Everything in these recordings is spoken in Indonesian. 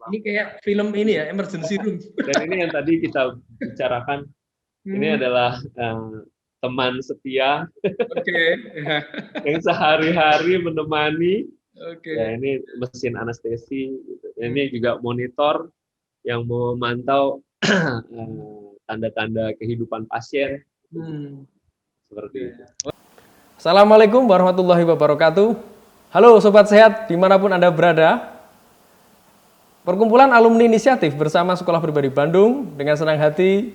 Ini kayak film ini ya, emergency room. Dan ini yang tadi kita bicarakan, ini adalah teman setia Oke. yang sehari-hari menemani. Ya, Oke. ini mesin anestesi. Gitu. Ini juga monitor yang memantau tanda-tanda kehidupan pasien. Seperti itu. Assalamualaikum warahmatullahi wabarakatuh. Halo Sobat Sehat, dimanapun Anda berada. Perkumpulan Alumni Inisiatif bersama Sekolah Pribadi Bandung dengan senang hati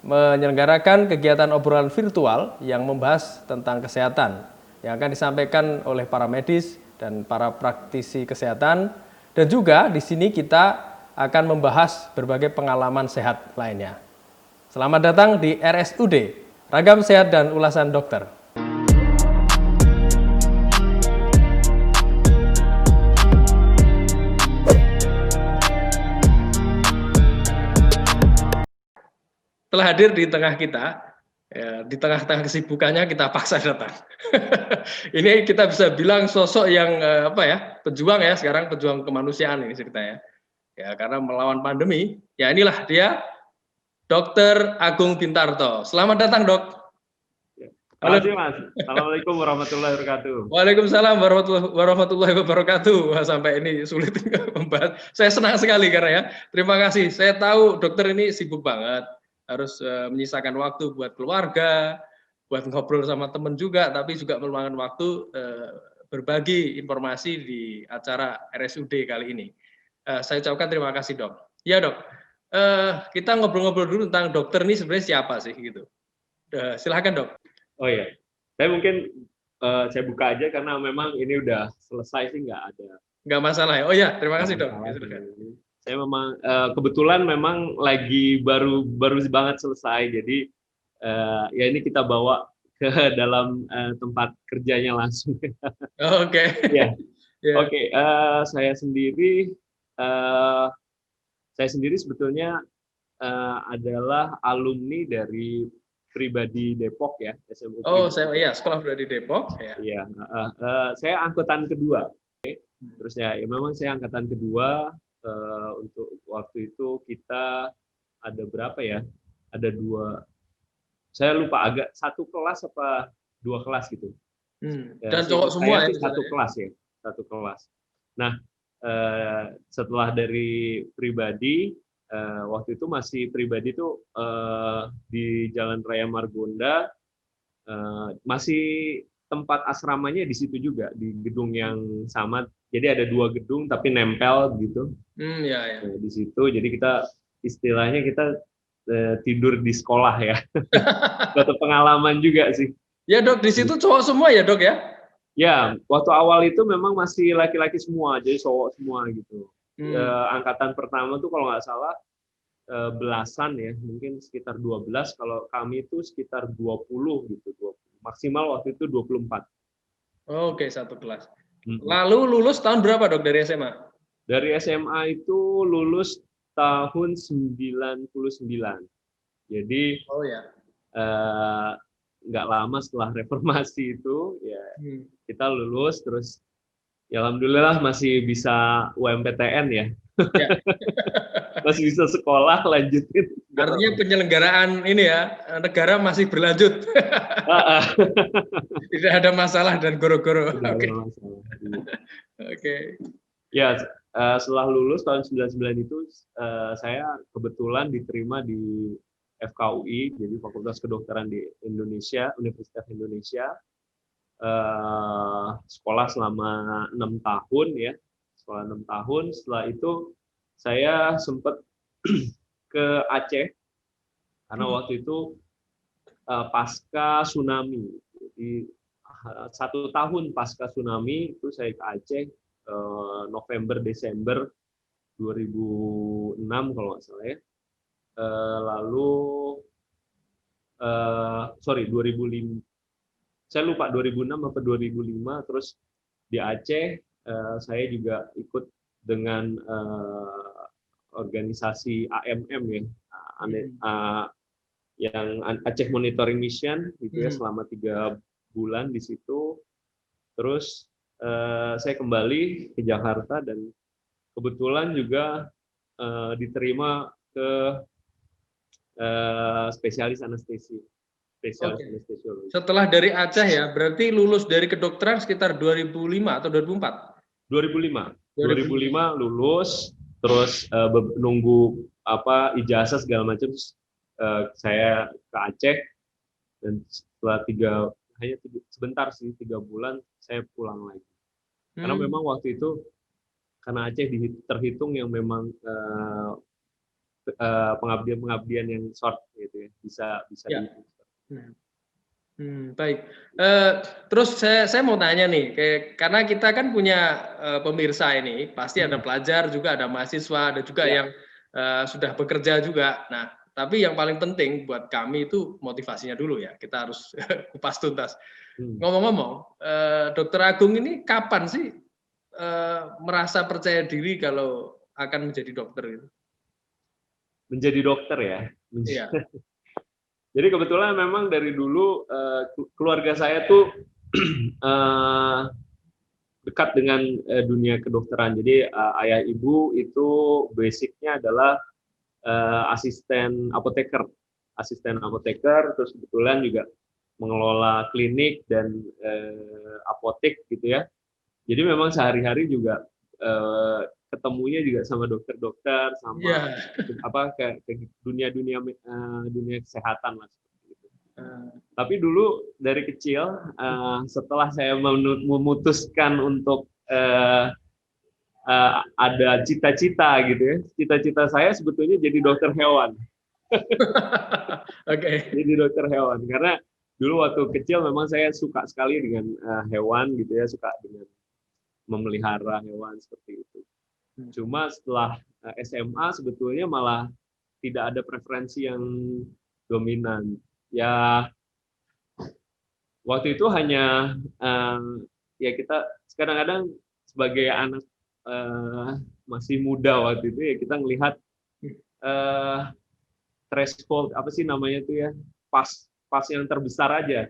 menyelenggarakan kegiatan obrolan virtual yang membahas tentang kesehatan yang akan disampaikan oleh para medis dan para praktisi kesehatan, dan juga di sini kita akan membahas berbagai pengalaman sehat lainnya. Selamat datang di RSUD, Ragam Sehat dan Ulasan Dokter. Telah hadir di tengah kita, ya, di tengah-tengah kesibukannya kita paksa datang. Ini kita bisa bilang sosok yang pejuang ya, sekarang pejuang kemanusiaan ini ceritanya. Ya, karena melawan pandemi. Ya inilah dia, Dr. Agung Bintarto. Selamat datang, Dok. Halo Mas. Assalamualaikum warahmatullahi wabarakatuh. Waalaikumsalam warahmatullahi wabarakatuh. Wah, sampai ini sulit membahas. Saya senang sekali karena ya. Terima kasih. Saya tahu dokter ini sibuk banget. Harus menyisakan waktu buat keluarga, buat ngobrol sama teman juga, tapi juga meluangkan waktu berbagi informasi di acara RSUD kali ini. Saya ucapkan terima kasih, Dok. Ya, Dok. Kita ngobrol-ngobrol dulu tentang dokter ini sebenarnya siapa sih gitu. Silakan, Dok. Oh iya, saya mungkin saya buka aja karena memang ini udah selesai sih, nggak masalah ya. Oh ya, terima kasih, Dok. Saya memang kebetulan memang lagi baru banget selesai, jadi ya ini kita bawa ke dalam tempat kerjanya langsung. Oke. Ya, oke. Saya sendiri sebetulnya adalah alumni dari Pribadi Depok ya, SMU. Oh, Sekolah Pribadi Depok. Iya, saya angkatan kedua. Terus ya memang saya angkatan kedua. Untuk waktu itu kita ada berapa ya? Ada dua. Saya lupa, agak satu kelas apa dua kelas gitu. Dan cowok semua ya? Satu kelas ya, satu kelas. Nah, setelah dari Pribadi, waktu itu masih Pribadi tuh di Jalan Raya Margonda, masih tempat asramanya di situ juga, di gedung yang sama. Jadi ada dua gedung tapi nempel gitu. Ya. Nah, di situ jadi kita istilahnya kita tidur di sekolah ya. Suatu pengalaman juga sih. Ya, Dok, di situ cowok semua ya, Dok ya? Ya, waktu awal itu memang masih laki-laki semua, jadi cowok semua gitu. Angkatan pertama tuh kalau nggak salah belasan ya, mungkin sekitar 12, kalau kami itu sekitar 20 gitu, 20. Maksimal waktu itu 24. Oke, satu kelas. Lalu lulus tahun berapa, Dok, dari SMA? Dari SMA itu lulus tahun 99. Jadi nggak lama setelah reformasi itu ya kita lulus, terus ya alhamdulillah masih bisa UMPTN ya. Masih bisa sekolah lanjutin. Artinya penyelenggaraan ini ya, negara masih berlanjut. Tidak ada masalah dan goro-goro. Oke. Ya, setelah lulus tahun 99 itu saya kebetulan diterima di FKUI, jadi Fakultas Kedokteran di Indonesia, Universitas Indonesia. Sekolah selama 6 tahun ya. Sekolah 6 tahun, setelah itu saya sempat ke Aceh karena waktu itu pasca tsunami. Jadi 1 tahun pasca tsunami itu saya ke Aceh November Desember 2006 kalau nggak salah ya. Lalu 2005, saya lupa 2006 atau 2005. Terus di Aceh saya juga ikut dengan organisasi AMM ya, yang Aceh Monitoring Mission gitu ya, selama 3 bulan di situ. Terus saya kembali ke Jakarta dan kebetulan juga diterima ke spesialis anestesi, spesialis Oke. anestesiologi. Setelah dari Aceh ya, berarti lulus dari kedokteran sekitar 2005 atau 2004? 2005 2005. lulus, terus nunggu ijazah segala macam. Saya ke Aceh dan setelah sebentar sih 3 bulan saya pulang lagi. Karena memang waktu itu karena Aceh terhitung yang memang pengabdian yang short gitu ya, bisa Ya. dihitung. Baik. Terus saya mau tanya nih, karena kita kan punya pemirsa ini, pasti ada pelajar juga, ada mahasiswa, ada juga yang sudah bekerja juga. Nah, tapi yang paling penting buat kami itu motivasinya dulu ya. Kita harus kupas tuntas. Ngomong-ngomong, Dokter Agung ini kapan sih merasa percaya diri kalau akan menjadi dokter itu? Menjadi dokter ya. Iya. Jadi kebetulan memang dari dulu keluarga saya tuh dekat dengan dunia kedokteran. Jadi ayah ibu itu basicnya adalah asisten apoteker, terus kebetulan juga mengelola klinik dan apotek gitu ya. Jadi memang sehari-hari juga ketemunya juga sama dokter-dokter, sama ke dunia kesehatan lah seperti itu. Tapi dulu dari kecil setelah saya memutuskan untuk ada cita-cita gitu ya. Cita-cita saya sebetulnya jadi dokter hewan. Jadi dokter hewan karena dulu waktu kecil memang saya suka sekali dengan hewan gitu ya, suka dengan memelihara hewan seperti itu. Cuma setelah SMA sebetulnya malah tidak ada preferensi yang dominan. Ya waktu itu hanya ya kita kadang-kadang sebagai anak masih muda waktu itu ya kita ngelihat threshold apa sih namanya itu ya, pas yang terbesar aja.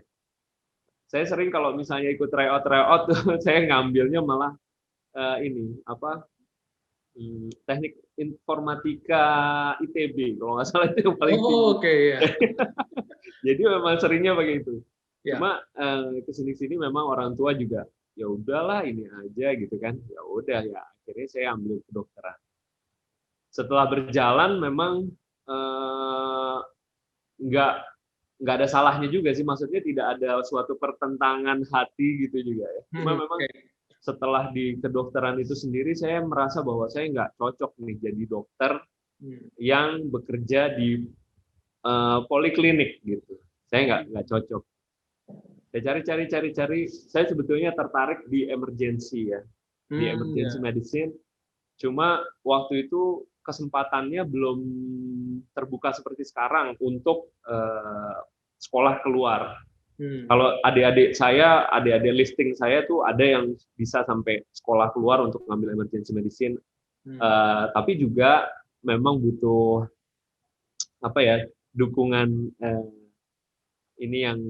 Saya sering kalau misalnya ikut tryout saya ngambilnya malah teknik informatika ITB kalau nggak salah itu yang paling tinggi. Ya. Jadi memang seringnya begitu. Cuma kesini-sini memang orang tua juga ya udahlah ini aja gitu kan. Ya udah ya akhirnya saya ambil kedokteran. Setelah berjalan memang nggak ada salahnya juga sih, maksudnya tidak ada suatu pertentangan hati gitu juga ya. Cuma memang setelah di kedokteran itu sendiri saya merasa bahwa saya nggak cocok nih jadi dokter yang bekerja di poliklinik gitu. Saya nggak cocok. Saya cari. Saya sebetulnya tertarik di emergency ya, di emergency medicine. Cuma waktu itu kesempatannya belum terbuka seperti sekarang untuk sekolah keluar. Kalau adik-adik listing saya tuh ada yang bisa sampai sekolah keluar untuk ngambil emergency medicine. Tapi juga memang butuh dukungan ini yang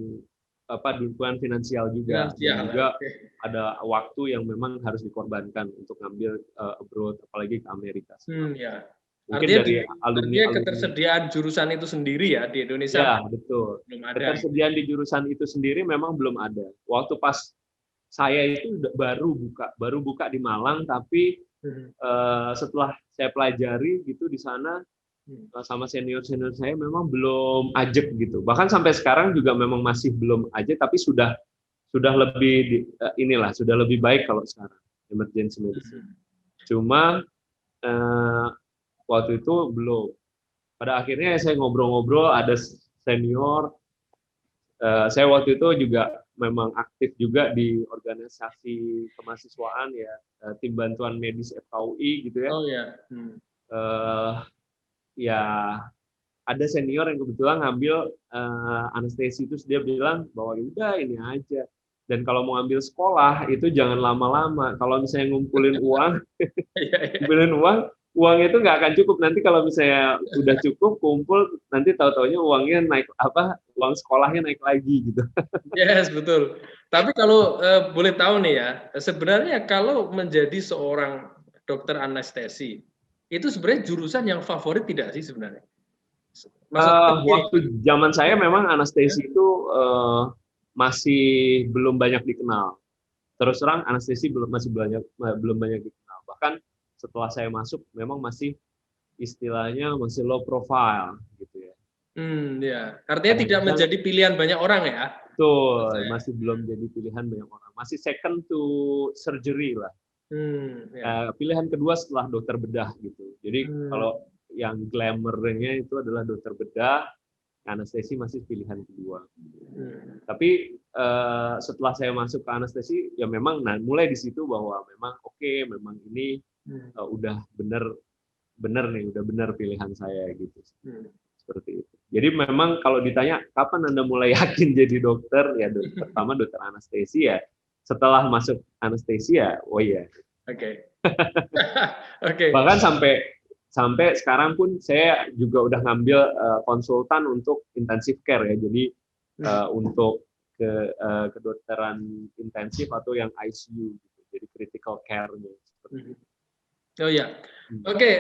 dukungan finansial juga. Dan juga ada waktu yang memang harus dikorbankan untuk ngambil abroad, apalagi ke Amerika. Mungkin dari alumni ketersediaan jurusan itu sendiri ya di Indonesia. Ya, betul. Belum ada. Ketersediaan di jurusan itu sendiri memang belum ada. Waktu pas saya itu baru buka di Malang, tapi setelah saya pelajari gitu di sana sama senior saya memang belum ajek gitu. Bahkan sampai sekarang juga memang masih belum ajek, tapi sudah lebih sudah lebih baik kalau sekarang emergency medicine. Cuma waktu itu belum. Pada akhirnya saya ngobrol-ngobrol, ada senior. Saya waktu itu juga memang aktif juga di organisasi kemahasiswaan ya, tim bantuan medis FKUI gitu ya. Oh ya. Ya ada senior yang kebetulan ngambil anestesi, itu dia bilang bahwa udah ini aja. Dan kalau mau ambil sekolah itu jangan lama-lama. Kalau misalnya ngumpulin uang, uang itu nggak akan cukup. Nanti kalau misalnya udah cukup kumpul, nanti tahu-taunya uangnya naik uang sekolahnya naik lagi gitu. Yes, betul. Tapi kalau boleh tahu nih ya, sebenarnya kalau menjadi seorang dokter anestesi itu sebenarnya jurusan yang favorit tidak sih sebenarnya? Maksudnya gini, Waktu zaman saya memang ya? anestesi itu masih belum banyak dikenal. Terus terang anestesi belum banyak dikenal. Bahkan setelah saya masuk memang masih istilahnya masih low profile gitu ya. Ya. Artinya tidak Kadang-kadang menjadi pilihan banyak orang ya? Menurut betul saya. masih belum jadi pilihan banyak orang. Masih second to surgery lah. Ya. Pilihan kedua setelah dokter bedah gitu. Jadi Hmm, kalau yang glamournya itu adalah dokter bedah, anestesi masih pilihan kedua. hmm, Tapi setelah saya masuk ke anestesi, ya memang mulai di situ bahwa memang oke, memang ini hmm, udah bener nih, udah bener pilihan saya gitu. hmm. Seperti itu. Jadi memang kalau ditanya kapan Anda mulai yakin jadi dokter, ya pertama dokter anestesi ya. Setelah masuk anestesi ya, oh iya. Oke. Oke. Bahkan sampai sampai sekarang pun saya juga udah ngambil konsultan untuk intensive care ya. Jadi Hmm, untuk kedokteran intensif atau yang ICU gitu. Jadi critical care-nya seperti hmm. itu. Oh ya. Hmm. Oke,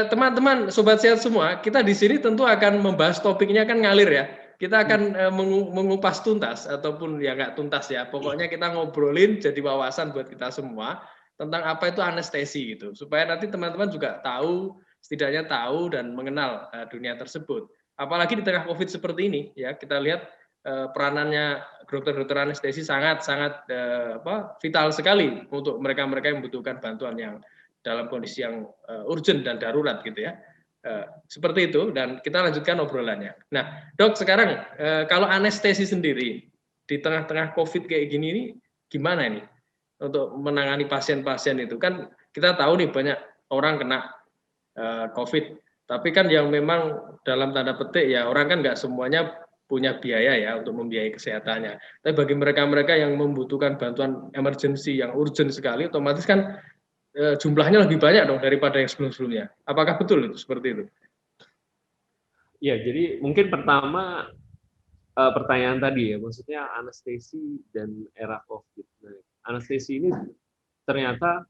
teman-teman, sobat sehat semua, kita di sini tentu akan membahas topiknya kan ngalir ya. Kita akan mengupas tuntas ataupun ya nggak tuntas ya. Pokoknya kita ngobrolin jadi wawasan buat kita semua tentang apa itu anestesi gitu. Supaya nanti teman-teman juga tahu, setidaknya tahu dan mengenal dunia tersebut. Apalagi di tengah COVID seperti ini ya, kita lihat peranannya dokter-dokter anestesi sangat-sangat vital sekali untuk mereka-mereka yang membutuhkan bantuan yang dalam kondisi yang urgent dan darurat gitu ya. Seperti itu dan kita lanjutkan obrolannya. Nah, Dok, sekarang kalau anestesi sendiri di tengah-tengah COVID kayak gini ini gimana ini untuk menangani pasien-pasien itu? Kan kita tahu nih banyak orang kena COVID, tapi kan yang memang dalam tanda petik ya orang kan nggak semuanya punya biaya ya untuk membiayai kesehatannya. Tapi bagi mereka-mereka yang membutuhkan bantuan emergency yang urgent sekali, otomatis kan jumlahnya lebih banyak dong daripada yang sebelum-sebelumnya. Apakah betul itu seperti itu? Ya, jadi mungkin pertama pertanyaan tadi ya, maksudnya anestesi dan era COVID. Nah, anestesi ini ternyata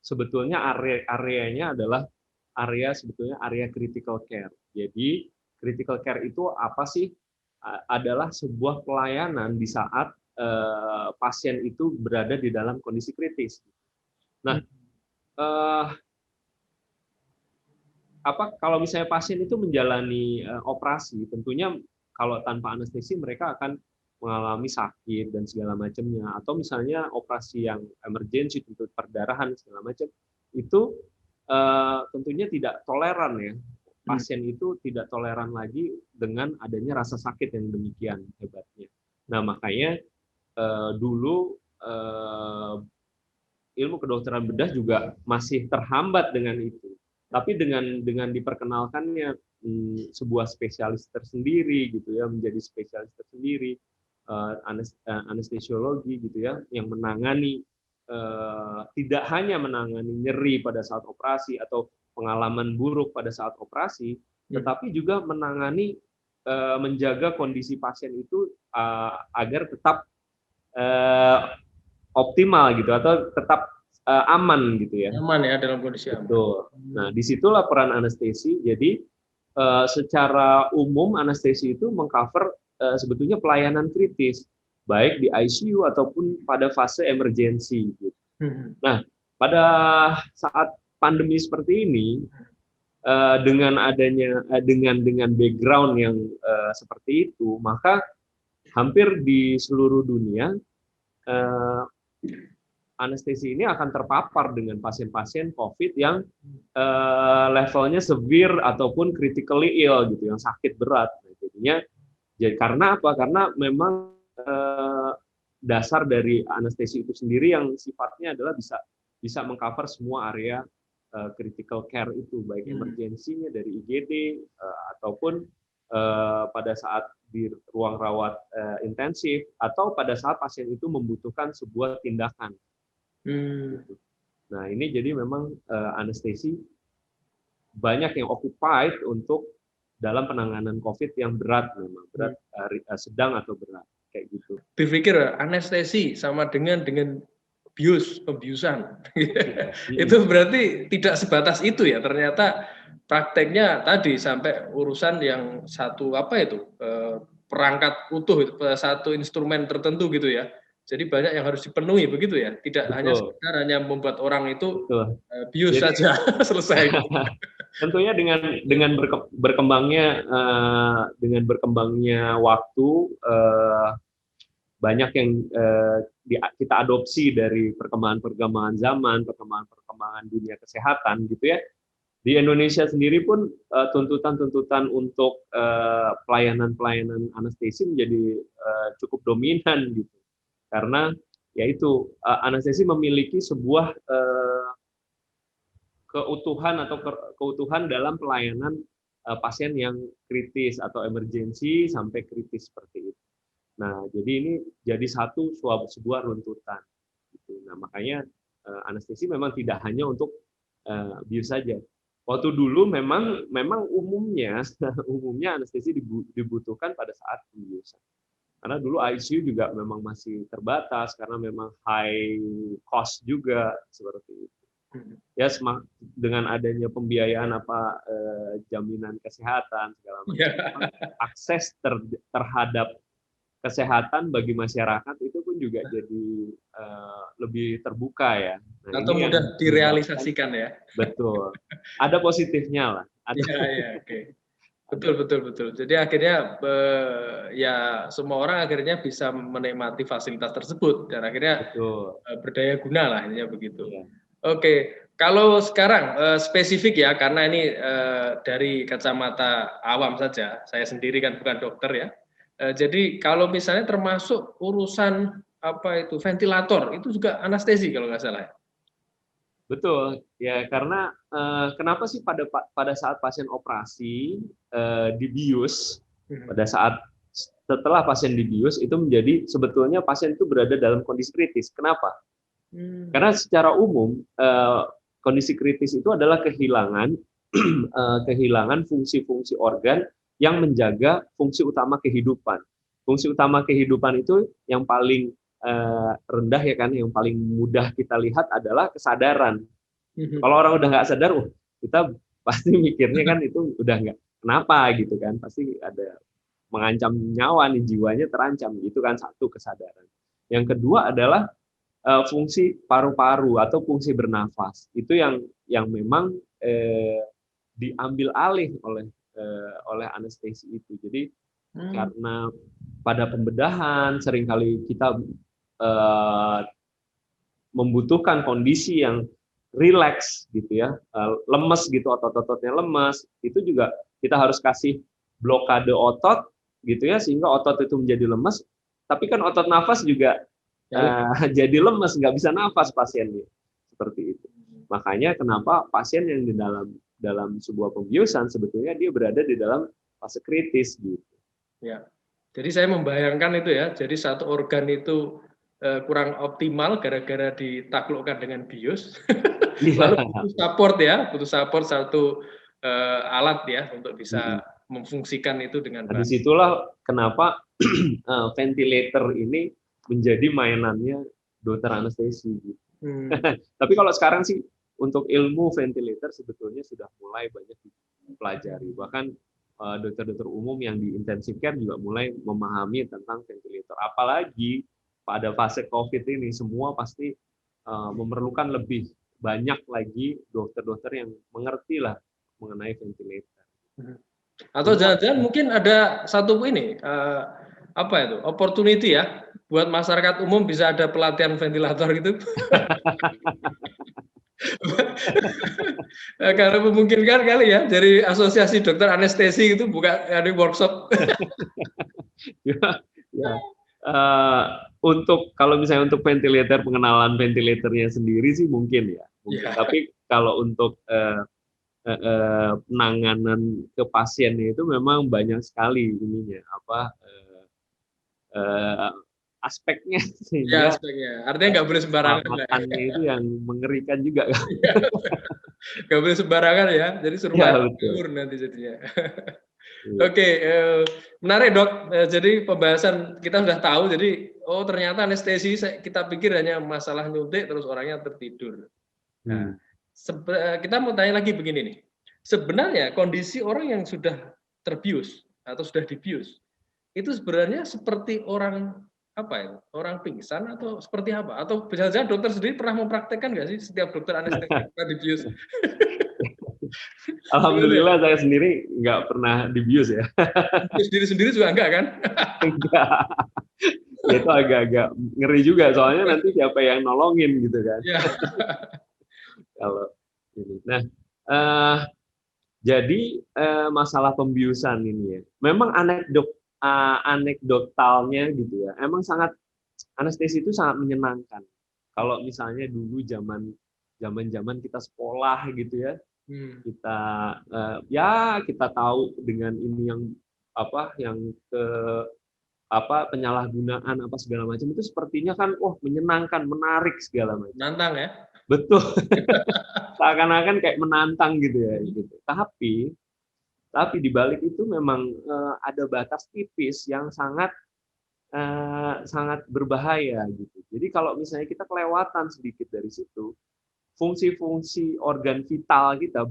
sebetulnya areanya adalah sebetulnya area critical care. Jadi critical care itu apa sih? Adalah sebuah pelayanan di saat pasien itu berada di dalam kondisi kritis. Nah, eh, kalau misalnya pasien itu menjalani operasi, tentunya kalau tanpa anestesi mereka akan mengalami sakit dan segala macamnya, atau misalnya operasi yang emergensi untuk perdarahan segala macam itu tentunya tidak toleran ya, pasien itu tidak toleran lagi dengan adanya rasa sakit yang demikian hebatnya. Nah makanya dulu ilmu kedokteran bedah juga masih terhambat dengan itu. Tapi dengan diperkenalkannya sebuah spesialis tersendiri gitu ya, menjadi spesialis tersendiri anestesiologi gitu ya, yang menangani tidak hanya menangani nyeri pada saat operasi atau pengalaman buruk pada saat operasi, tetapi juga menangani menjaga kondisi pasien itu agar tetap optimal gitu atau tetap aman gitu ya. Aman ya dalam kondisi aman. Betul. Nah, disitulah peran anestesi. Jadi secara umum anestesi itu mengcover sebetulnya pelayanan kritis, baik di ICU ataupun pada fase emergensi. Gitu. Nah, pada saat pandemi seperti ini, dengan adanya dengan background yang seperti itu, maka hampir di seluruh dunia anestesi ini akan terpapar dengan pasien-pasien COVID yang levelnya severe ataupun critically ill gitu, yang sakit berat. Nah, jadinya, karena apa? Karena memang dasar dari anestesi itu sendiri yang sifatnya adalah bisa mengcover semua area critical care itu, baik emergensinya dari IGD ataupun pada saat di ruang rawat intensif atau pada saat pasien itu membutuhkan sebuah tindakan. Nah ini jadi memang anestesi banyak yang occupied untuk dalam penanganan COVID yang berat, memang berat, sedang atau berat kayak gitu. Berpikir anestesi sama dengan pembiusan. Hmm. Itu berarti tidak sebatas itu ya, ternyata prakteknya tadi sampai urusan yang satu apa itu, perangkat utuh, satu instrumen tertentu gitu ya. Jadi banyak yang harus dipenuhi begitu ya, tidak hanya Betul, sekedar hanya membuat orang itu betul. bius Jadi saja selesai. tentunya dengan berkembangnya waktu, banyak yang kita adopsi dari perkembangan-perkembangan zaman, perkembangan-perkembangan dunia kesehatan gitu ya. Di Indonesia sendiri pun tuntutan-tuntutan untuk pelayanan-pelayanan anestesi menjadi cukup dominan gitu. Karena yaitu anestesi memiliki sebuah keutuhan atau keutuhan dalam pelayanan pasien yang kritis atau emergensi sampai kritis seperti itu. Nah, jadi ini jadi sebuah runtutan. Gitu. Nah, makanya anestesi memang tidak hanya untuk bius saja. Waktu dulu memang umumnya umumnya anestesi dibutuhkan pada saat pembiusan. Karena dulu ICU juga memang masih terbatas karena memang high cost juga seperti itu. Ya dengan adanya pembiayaan jaminan kesehatan segala macam, Ya. akses terhadap kesehatan bagi masyarakat itu pun juga jadi lebih terbuka ya. Nah, Atau ini yang mudah menyebabkan direalisasikan ya. betul. Ada positifnya lah. Iya, iya, oke. Betul, betul, betul. Jadi akhirnya ya semua orang akhirnya bisa menikmati fasilitas tersebut dan akhirnya Betul. berdaya guna lah intinya begitu. Ya. Oke, kalau sekarang spesifik ya karena ini dari kacamata awam saja, saya sendiri kan bukan dokter ya. Jadi kalau misalnya termasuk urusan apa itu ventilator itu juga anestesi kalau nggak salah. Betul. Ya karena kenapa sih pada saat pasien operasi dibius, pada saat setelah pasien dibius itu menjadi sebetulnya pasien itu berada dalam kondisi kritis. Kenapa? Karena secara umum kondisi kritis itu adalah kehilangan kehilangan fungsi-fungsi organ yang menjaga fungsi utama kehidupan. Fungsi utama kehidupan itu yang paling rendah ya kan, yang paling mudah kita lihat adalah kesadaran. Kalau orang udah nggak sadar, kita pasti mikirnya kan itu udah nggak kenapa gitu kan, pasti ada mengancam nyawa nih, jiwanya terancam gitu kan, satu kesadaran. Yang kedua adalah fungsi paru-paru atau fungsi bernafas itu yang memang diambil alih oleh anestesi itu. Jadi karena pada pembedahan seringkali kita membutuhkan kondisi yang rileks gitu ya, lemes gitu, otot-ototnya lemes, itu juga kita harus kasih blokade otot gitu ya, sehingga otot itu menjadi lemes. Tapi kan otot nafas juga jadi lemes, nggak bisa nafas pasiennya seperti itu. Makanya kenapa pasien yang di dalam sebuah pembiusan sebetulnya dia berada di dalam fase kritis gitu. Ya, jadi saya membayangkan itu ya. Jadi satu organ itu kurang optimal gara-gara ditaklukkan dengan bius. Lalu butuh support satu alat ya untuk bisa memfungsikan itu dengan Nah, baik. disitulah kenapa ventilator ini menjadi mainannya dokter anestesi. Gitu. Tapi kalau sekarang sih untuk ilmu ventilator sebetulnya sudah mulai banyak dipelajari. Bahkan dokter-dokter umum yang diintensifkan juga mulai memahami tentang ventilator. Apalagi pada fase COVID ini semua pasti memerlukan lebih banyak lagi dokter-dokter yang mengerti lah mengenai ventilator. Atau jangan-jangan mungkin ada satu ini apa itu opportunity ya buat masyarakat umum bisa ada pelatihan ventilator gitu. Karena memungkinkan kali ya dari asosiasi dokter anestesi itu buka ada workshop. Ya. Untuk kalau misalnya untuk ventilator, pengenalan ventilatornya sendiri sih mungkin ya. Mungkin. Tapi kalau untuk penanganan ke pasiennya itu memang banyak sekali ininya aspeknya Ya, sehingga aspeknya. Artinya nggak boleh sembarangan, Pak. selamatannya itu yang mengerikan juga. Nggak boleh sembarangan ya. Jadi suruh Ya mati betul. ngawur nanti jadinya. Iya. Oke, menarik dok. Jadi pembahasan kita sudah tahu. Jadi ternyata anestesi kita pikir hanya masalah nyuntik terus orangnya tertidur. Nah, Hmm. kita mau tanya lagi begini nih. Sebenarnya kondisi orang yang sudah terbius atau sudah dibius itu sebenarnya seperti orang apa ya? Orang pingsan atau seperti apa? Atau jangan-jangan dokter sendiri pernah mempraktekkan nggak sih setiap dokter anestesi pernah dibius? Alhamdulillah saya sendiri nggak pernah dibius ya. Dibius diri sendiri juga enggak kan? Enggak. Ya itu agak-agak ngeri juga soalnya nanti siapa yang nolongin gitu kan Ya. kalau ini. Nah, eh, jadi masalah pembiusan ini ya, memang anekdotalnya gitu ya, emang sangat anestesi itu sangat menyenangkan. Kalau misalnya dulu zaman kita sekolah gitu ya, kita kita tahu dengan ini yang ke penyalahgunaan apa segala macam itu sepertinya kan menyenangkan, menarik segala macam. Nantang ya. Betul. Seakan-akan kayak menantang gitu ya gitu. Tapi di balik itu memang ada batas tipis yang sangat berbahaya gitu. Jadi kalau misalnya kita kelewatan sedikit dari situ, fungsi-fungsi organ vital kita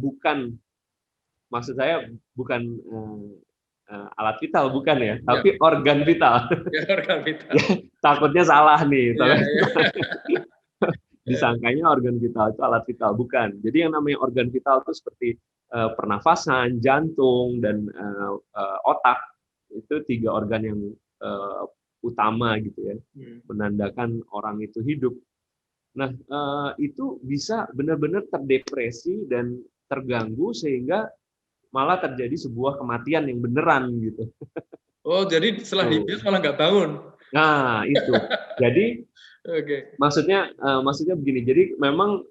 maksud saya bukan alat vital bukan ya, tapi organ vital. Ya, organ vital. Takutnya salah nih. Ya, ya. Disangkanya organ vital itu alat vital, bukan. Jadi yang namanya organ vital itu seperti pernafasan, jantung, dan otak. Itu 3 organ yang utama gitu ya, menandakan orang itu hidup. Nah, itu bisa benar-benar terdepresi dan terganggu sehingga malah terjadi sebuah kematian yang beneran gitu. Oh, jadi setelah dibius malah nggak bangun. Nah, itu. Jadi maksudnya begini. Jadi memang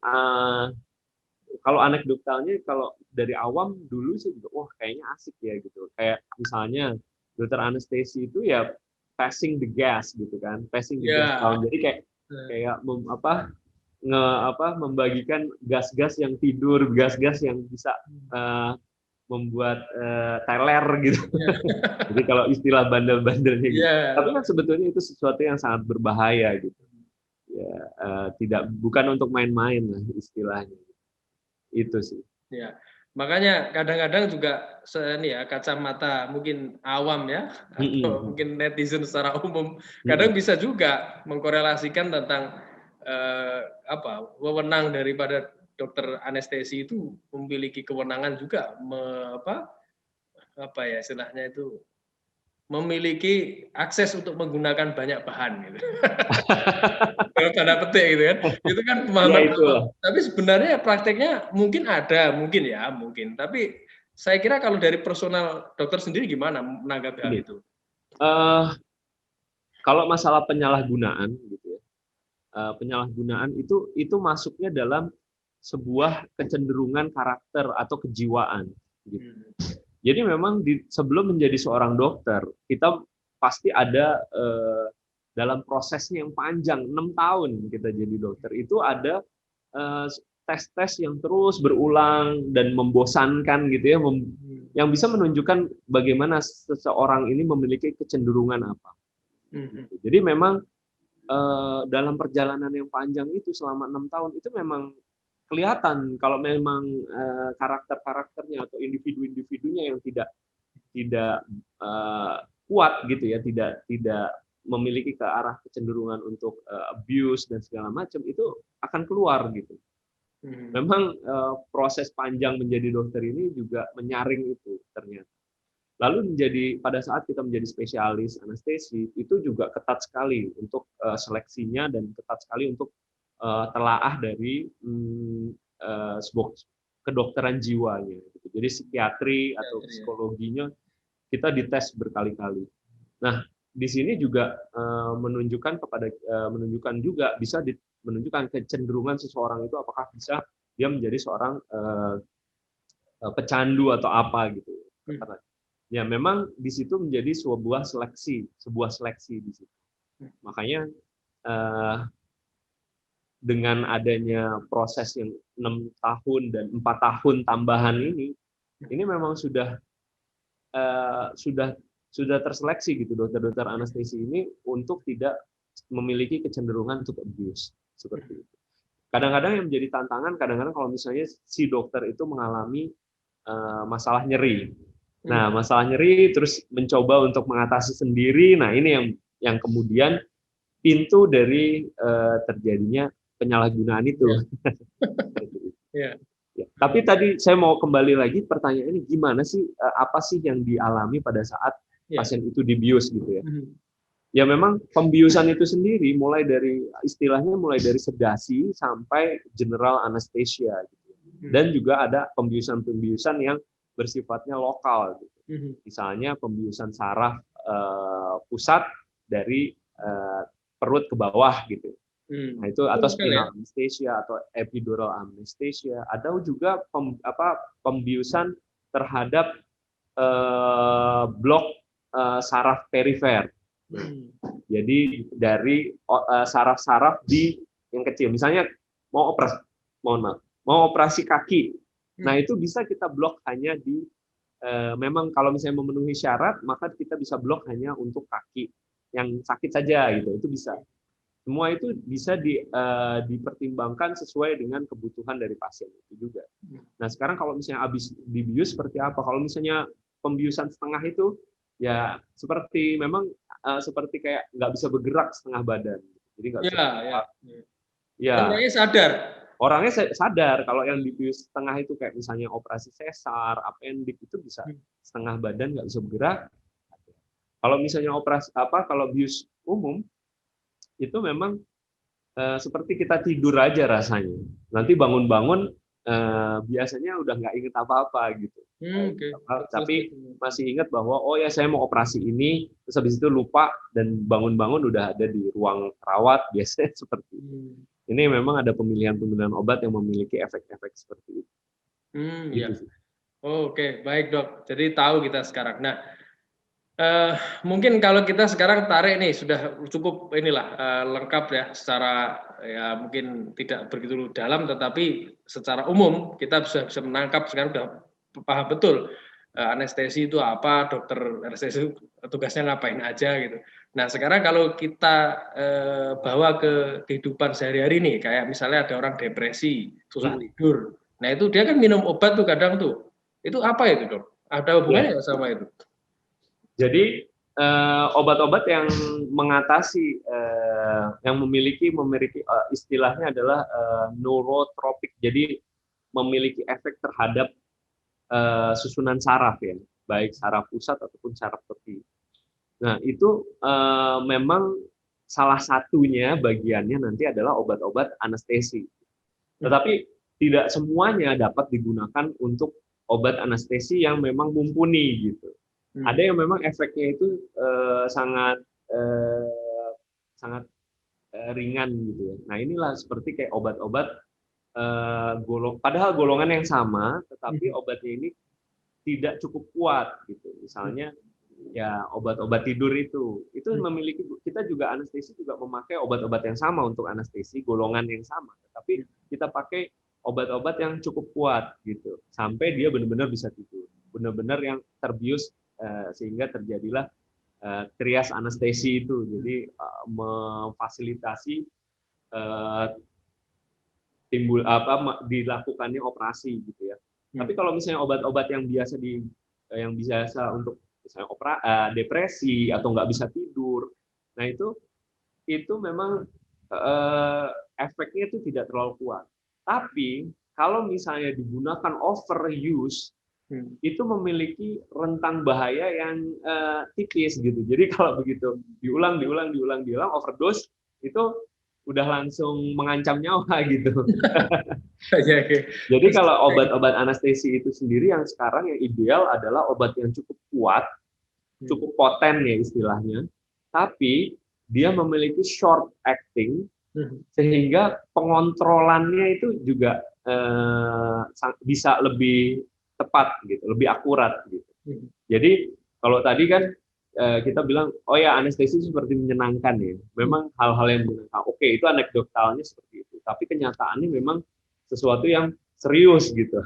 kalau anekdotalnya, kalau dari awam dulu sih, kayaknya asik ya gitu. Kayak misalnya dokter anestesi itu ya passing the gas gitu kan, passing the gas down. Jadi kayak membagikan gas-gas yang tidur, gas-gas yang bisa membuat teler gitu. Jadi kalau istilah bandel-bandelnya gitu. Tapi kan sebetulnya itu sesuatu yang sangat berbahaya gitu. Ya, bukan untuk main-main lah istilahnya. Itu sih. Ya. Makanya kadang-kadang juga kacamata mungkin awam ya, atau mungkin netizen secara umum kadang bisa juga mengkorelasikan tentang wewenang daripada dokter anestesi itu memiliki kewenangan juga istilahnya itu memiliki akses untuk menggunakan banyak bahan gitu. Kalau tanda petik gitu kan. Itu kan pemahaman awam. Tapi sebenarnya prakteknya mungkin ada, mungkin. Tapi saya kira kalau dari personal dokter sendiri gimana menanggapi hal itu? Kalau masalah penyalahgunaan gitu ya. Penyalahgunaan itu masuknya dalam sebuah kecenderungan karakter atau kejiwaan gitu. Jadi memang sebelum menjadi seorang dokter, kita pasti ada dalam prosesnya yang panjang, 6 tahun kita jadi dokter, itu ada tes-tes yang terus berulang dan membosankan gitu ya, yang bisa menunjukkan bagaimana seseorang ini memiliki kecenderungan apa. Jadi memang dalam perjalanan yang panjang itu selama 6 tahun itu memang kelihatan kalau memang karakter-karakternya atau individu-individunya yang tidak kuat gitu ya, tidak memiliki ke arah kecenderungan untuk abuse dan segala macam, itu akan keluar gitu. Memang proses panjang menjadi dokter ini juga menyaring itu ternyata. Lalu pada saat kita menjadi spesialis anestesi itu juga ketat sekali untuk seleksinya dan ketat sekali untuk telaah dari sebuah kedokteran jiwanya. Jadi psikiatri atau psikologinya kita dites berkali-kali. Nah, di sini juga menunjukkan kecenderungan seseorang itu apakah bisa dia menjadi seorang pecandu atau apa gitu. Ya memang di situ menjadi sebuah seleksi di situ. Makanya dengan adanya proses yang 6 tahun dan 4 tahun tambahan ini memang sudah terseleksi gitu dokter-dokter anestesi ini untuk tidak memiliki kecenderungan untuk abuse seperti itu. Kadang-kadang yang menjadi tantangan, kadang-kadang kalau misalnya si dokter itu mengalami masalah nyeri. Nah, masalah nyeri terus mencoba untuk mengatasi sendiri. Nah, ini yang kemudian pintu dari terjadinya penyalahgunaan itu. Ya. Ya. Tapi tadi saya mau kembali lagi pertanyaannya gimana sih apa sih yang dialami pada saat pasien itu dibius gitu ya? Ya memang pembiusan itu sendiri istilahnya mulai dari sedasi sampai general anesthesia gitu. Dan juga ada pembiusan-pembiusan yang bersifatnya lokal gitu. Misalnya pembiusan saraf pusat dari perut ke bawah gitu. Nah, itu atau spinal anesthesia atau epidural anesthesia. Ada juga pembiusan terhadap blok saraf perifer. Jadi dari saraf-saraf di yang kecil, misalnya mau operasi kaki, nah itu bisa kita blok hanya di memang kalau misalnya memenuhi syarat, maka kita bisa blok hanya untuk kaki yang sakit saja gitu, itu bisa. Semua itu bisa dipertimbangkan sesuai dengan kebutuhan dari pasien itu juga. Nah sekarang kalau misalnya habis dibius seperti apa? Kalau misalnya pembiusan setengah itu ya seperti memang seperti kayak nggak bisa bergerak setengah badan, jadi nggak bisa bergerak. Ya. Orangnya sadar. Orangnya sadar. Kalau yang dibius setengah itu kayak misalnya operasi sesar, appendix itu bisa setengah badan nggak bisa bergerak. Kalau misalnya kalau bius umum itu memang seperti kita tidur aja rasanya. Nanti bangun-bangun biasanya udah nggak inget apa-apa gitu. Tapi masih ingat bahwa oh ya saya mau operasi ini, terus habis itu lupa dan bangun-bangun udah ada di ruang rawat biasanya seperti itu. Ini memang ada pemilihan-pemilihan obat yang memiliki efek-efek seperti itu. Iya. Oke, baik dok. Jadi tahu kita sekarang. Nah, mungkin kalau kita sekarang tarik nih sudah cukup lengkap ya secara ya mungkin tidak begitu dalam, tetapi secara umum kita bisa menangkap sekarang sudah paham betul anestesi itu apa, dokter anestesi tugasnya ngapain aja gitu. Nah sekarang kalau kita bawa ke kehidupan sehari-hari nih, kayak misalnya ada orang depresi, susah tidur, nah itu dia kan minum obat tuh kadang tuh, itu apa itu dok? Ada hubungannya nggak sama itu? Jadi obat-obat yang mengatasi, yang memiliki istilahnya adalah neurotropik, jadi memiliki efek terhadap susunan saraf ya, baik saraf pusat ataupun saraf tepi. Nah itu memang salah satunya bagiannya nanti adalah obat-obat anestesi. Tetapi tidak semuanya dapat digunakan untuk obat anestesi yang memang mumpuni gitu. Ada yang memang efeknya itu sangat ringan gitu ya. Nah inilah seperti kayak obat-obat padahal golongan yang sama, tetapi obatnya ini tidak cukup kuat gitu. Misalnya ya obat-obat tidur itu memiliki, kita juga anestesi juga memakai obat-obat yang sama untuk anestesi golongan yang sama, tetapi kita pakai obat-obat yang cukup kuat gitu sampai dia benar-benar bisa tidur, benar-benar yang terbius sehingga terjadilah trias anestesi itu, jadi memfasilitasi dilakukannya operasi gitu ya. Tapi kalau misalnya obat-obat yang biasa untuk misalnya depresi atau nggak bisa tidur, nah itu memang efeknya itu tidak terlalu kuat. Tapi kalau misalnya digunakan overuse, itu memiliki rentang bahaya yang tipis gitu. Jadi kalau begitu diulang overdose itu udah langsung mengancam nyawa gitu. Jadi kalau obat-obat anestesi itu sendiri yang sekarang yang ideal adalah obat yang cukup kuat, cukup poten ya istilahnya, tapi dia memiliki short acting sehingga pengontrolannya itu juga bisa lebih tepat gitu, lebih akurat gitu. Jadi kalau tadi kan kita bilang, oh ya anestesi seperti menyenangkan ya. Memang hal-hal yang menyenangkan. Oke, itu anekdotalnya seperti itu. Tapi kenyataannya memang sesuatu yang serius gitu.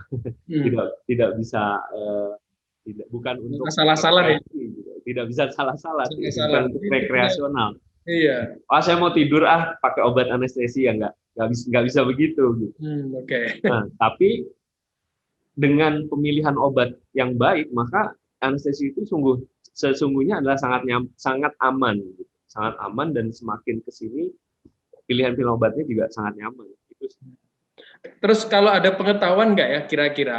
Tidak bisa tidak bukan untuk Salah-salah ya. rekreasi gitu. Tidak bisa salah-salah, Salah-salah. bukan untuk rekreasional. Iya. Saya mau tidur pakai obat anestesi ya nggak bisa begitu gitu. Oke. Nah, tapi dengan pemilihan obat yang baik maka anestesi itu sesungguhnya adalah sangat aman gitu. Sangat aman dan semakin ke sini pilihan-pilihan obatnya juga sangat nyaman gitu. Terus kalau ada pengetahuan nggak ya kira-kira,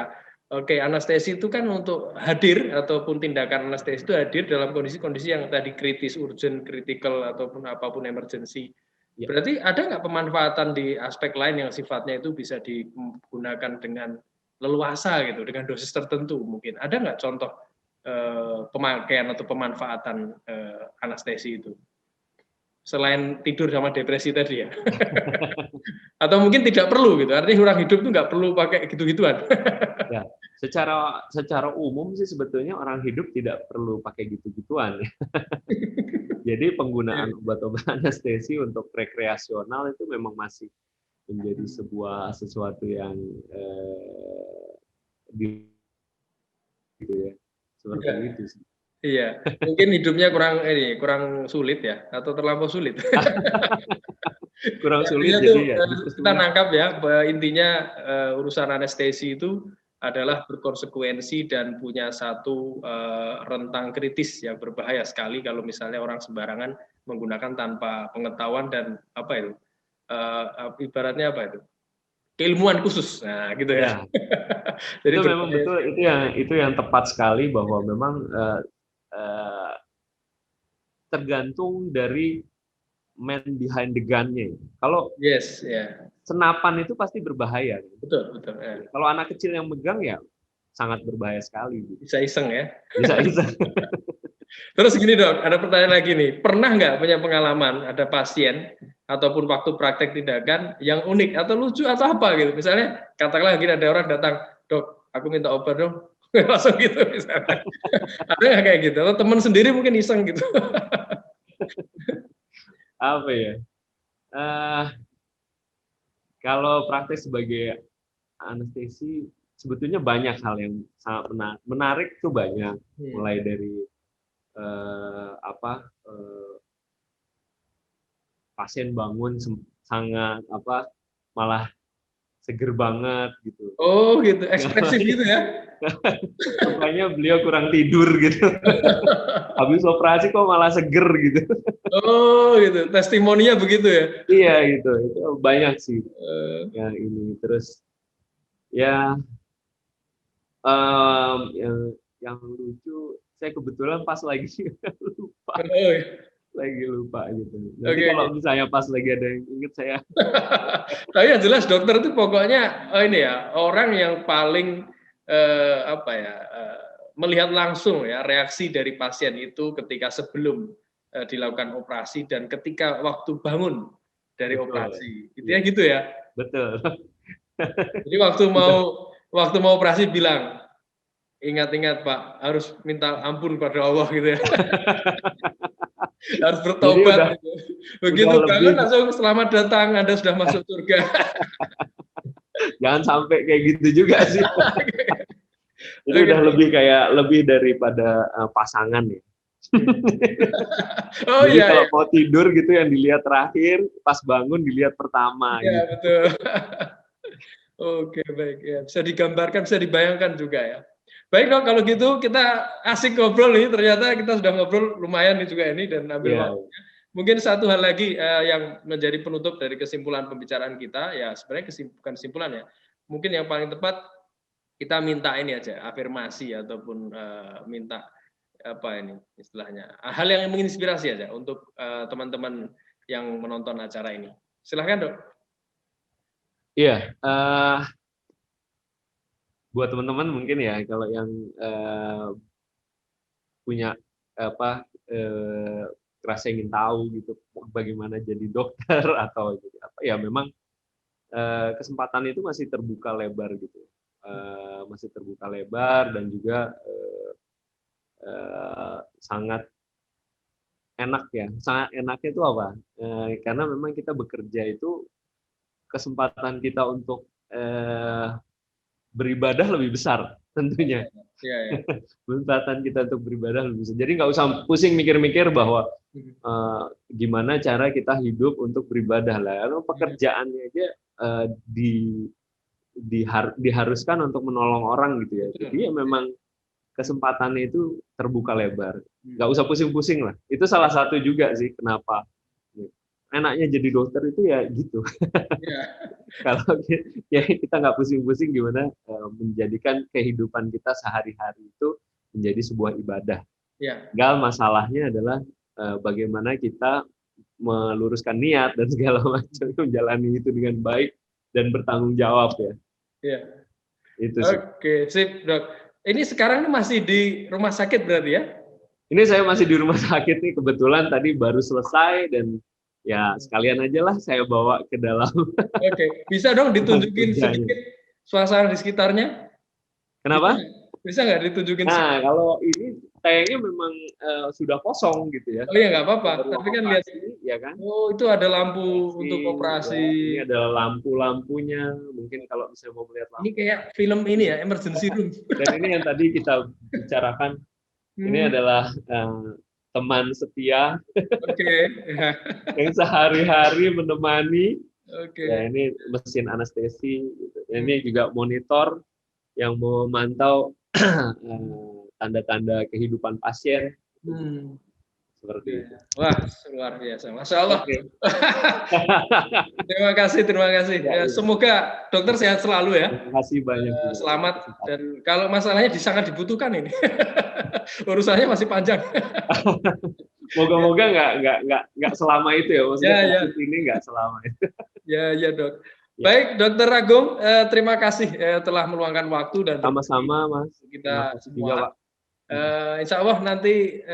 oke, anestesi itu kan untuk hadir ataupun tindakan anestesi itu hadir dalam kondisi-kondisi yang tadi kritis, urgent, critical ataupun apapun emergency. Ya. Berarti ada nggak pemanfaatan di aspek lain yang sifatnya itu bisa digunakan dengan leluasa gitu, dengan dosis tertentu mungkin. Ada nggak contoh pemakaian atau pemanfaatan anestesi itu? Selain tidur sama depresi tadi ya. Atau mungkin tidak perlu gitu. Artinya orang hidup itu nggak perlu pakai gitu-gituan. Ya, secara umum sih sebetulnya orang hidup tidak perlu pakai gitu-gituan. Jadi penggunaan obat-obat anestesi untuk rekreasional itu memang masih menjadi sesuatu yang gitu ya. Seperti itu sih. Iya, mungkin hidupnya kurang sulit ya, atau terlampau sulit. Kurang sulit Artinya jadi ya. kita nangkap ya, intinya urusan anestesi itu adalah berkonsekuensi dan punya satu rentang kritis yang berbahaya sekali kalau misalnya orang sembarangan menggunakan tanpa pengetahuan dan apa itu, ibaratnya apa itu, keilmuan khusus, nah gitu ya. Jadi itu memang betul, itu yang tepat sekali bahwa memang tergantung dari man behind the gun-nya. Kalau yes, ya. senapan itu pasti berbahaya. Betul. Ya. Kalau anak kecil yang megang ya sangat berbahaya sekali. Bisa iseng ya. Bisa iseng. Terus gini dok, ada pertanyaan lagi nih. Pernah nggak punya pengalaman ada pasien ataupun waktu praktek tindakan yang unik atau lucu atau apa gitu? Misalnya katakanlah gini, ada orang datang, dok, aku minta obat dong. Langsung gitu misalnya. Ada nggak kayak gitu? Atau teman sendiri mungkin iseng gitu? Apa ya? Kalau praktek sebagai anestesi sebetulnya banyak hal yang sangat menarik tuh banyak. Mulai dari pasien bangun sangat malah seger banget gitu. Oh gitu, ekspresif gitu ya? Rupanya beliau kurang tidur gitu. Habis operasi kok malah seger gitu. Oh gitu, testimoninya begitu ya? Iya gitu, itu banyak sih. Yang ini terus ya yang lucu, saya kebetulan pas lagi lupa. Lagi lupa gitu. Nanti kalau misalnya pas lagi ada yang inget saya. Tapi yang jelas dokter itu pokoknya ini ya, orang yang paling melihat langsung ya reaksi dari pasien itu ketika sebelum dilakukan operasi dan ketika waktu bangun dari operasi. Itu ya gitu ya. Betul. Jadi waktu mau operasi bilang, ingat-ingat Pak, harus minta ampun pada Allah gitu ya. Harus bertobat. Gitu. Begitu bangun langsung selamat datang, Anda sudah masuk surga. Jangan sampai kayak gitu juga sih. Itu udah lebih daripada pasangan ya. Oh jadi iya. Kalau mau tidur gitu yang dilihat terakhir, pas bangun dilihat pertama. Iya gitu. Betul. Oke baik ya, bisa digambarkan, bisa dibayangkan juga ya. Baik dong, kalau gitu kita asik ngobrol nih, ternyata kita sudah ngobrol lumayan nih juga ini dan ambil waktunya. Mungkin satu hal lagi yang menjadi penutup dari kesimpulan pembicaraan kita, ya sebenarnya bukan kesimpulan ya, mungkin yang paling tepat kita minta ini aja, afirmasi ataupun minta apa ini istilahnya, hal yang menginspirasi aja untuk teman-teman yang menonton acara ini. Silahkan dok. Iya, buat teman-teman mungkin ya kalau yang punya rasa ingin tahu gitu bagaimana jadi dokter atau jadi apa ya memang kesempatan itu masih terbuka lebar gitu, masih terbuka lebar dan juga sangat enak ya. Sangat enaknya itu apa? Karena memang kita bekerja itu kesempatan kita untuk beribadah lebih besar tentunya. Iya, iya. Kesempatan kita untuk beribadah lebih besar. Jadi nggak usah pusing mikir-mikir bahwa gimana cara kita hidup untuk beribadah lah. Karena pekerjaannya aja diharuskan untuk menolong orang gitu ya. Jadi ya memang kesempatannya itu terbuka lebar. Nggak usah pusing-pusing lah. Itu salah satu juga sih kenapa enaknya jadi dokter itu ya gitu. Iya. Kalau ya kita nggak pusing-pusing gimana menjadikan kehidupan kita sehari-hari itu menjadi sebuah ibadah. Iya. Tinggal masalahnya adalah bagaimana kita meluruskan niat dan segala macam menjalani itu dengan baik dan bertanggung jawab ya. Iya. Itu sih. Oke, sip, Dok. Ini sekarang masih di rumah sakit berarti ya? Ini saya masih di rumah sakit nih, kebetulan tadi baru selesai dan ya sekalian aja lah saya bawa ke dalam. Oke, bisa dong ditunjukin Kerjanya. sedikit suasana di sekitarnya? Kenapa? Bisa nggak ditunjukin Nah, kalau ini kayaknya memang sudah kosong gitu ya. Oh iya, nggak apa-apa. Baru Tapi kan lihat, operasi, ya kan? oh itu ada lampu untuk Ya, operasi. ini adalah lampu-lampunya. Mungkin kalau misalnya mau melihat Ini lampu. kayak film ini ya, emergency room. Dan ini yang tadi kita bicarakan. Ini adalah teman setia Oke. yang sehari-hari menemani. Oke. Ya, ini mesin anestesi. Gitu. Ini juga monitor yang memantau tanda-tanda kehidupan pasien. Seperti itu. Wah, luar biasa. Masya Allah. Oke. Terima kasih, terima kasih. Ya, Semoga dokter sehat selalu ya. Terima kasih banyak. Selamat. Dan kalau masalahnya sangat dibutuhkan ini. Urusannya masih panjang. Moga-moga nggak selama itu ya. Maksudnya Ya. ini nggak selama itu. Ya, Dok. Baik, Dokter Agung, terima kasih telah meluangkan waktu dan Sama-sama, Mas. kita Terima kasih juga, Pak. Insya Allah nanti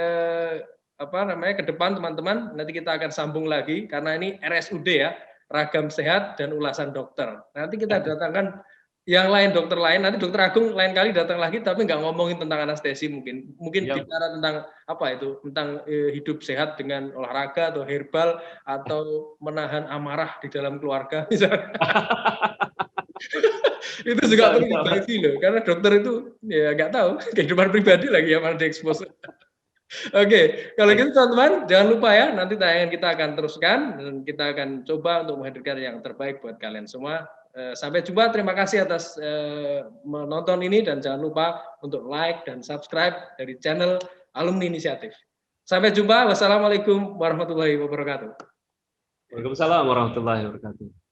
ke depan teman-teman nanti kita akan sambung lagi karena ini RSUD ya, ragam sehat dan ulasan dokter. Nanti kita datangkan yang lain dokter lain. Nanti Dokter Agung lain kali datang lagi tapi nggak ngomongin tentang anestesi mungkin bicara tentang tentang hidup sehat dengan olahraga atau herbal atau menahan amarah di dalam keluarga misalnya. Itu juga perlu dibagi loh, karena dokter itu ya nggak tahu kehidupan pribadi lagi yang mana diekspos. Oke, kalau gitu teman-teman jangan lupa ya, nanti tayangan kita akan teruskan dan kita akan coba untuk menghadirkan yang terbaik buat kalian semua. Sampai jumpa, terima kasih atas menonton ini dan jangan lupa untuk like dan subscribe dari channel Alumni Inisiatif. Sampai jumpa, wassalamualaikum warahmatullahi wabarakatuh. Waalaikumsalam warahmatullahi wabarakatuh.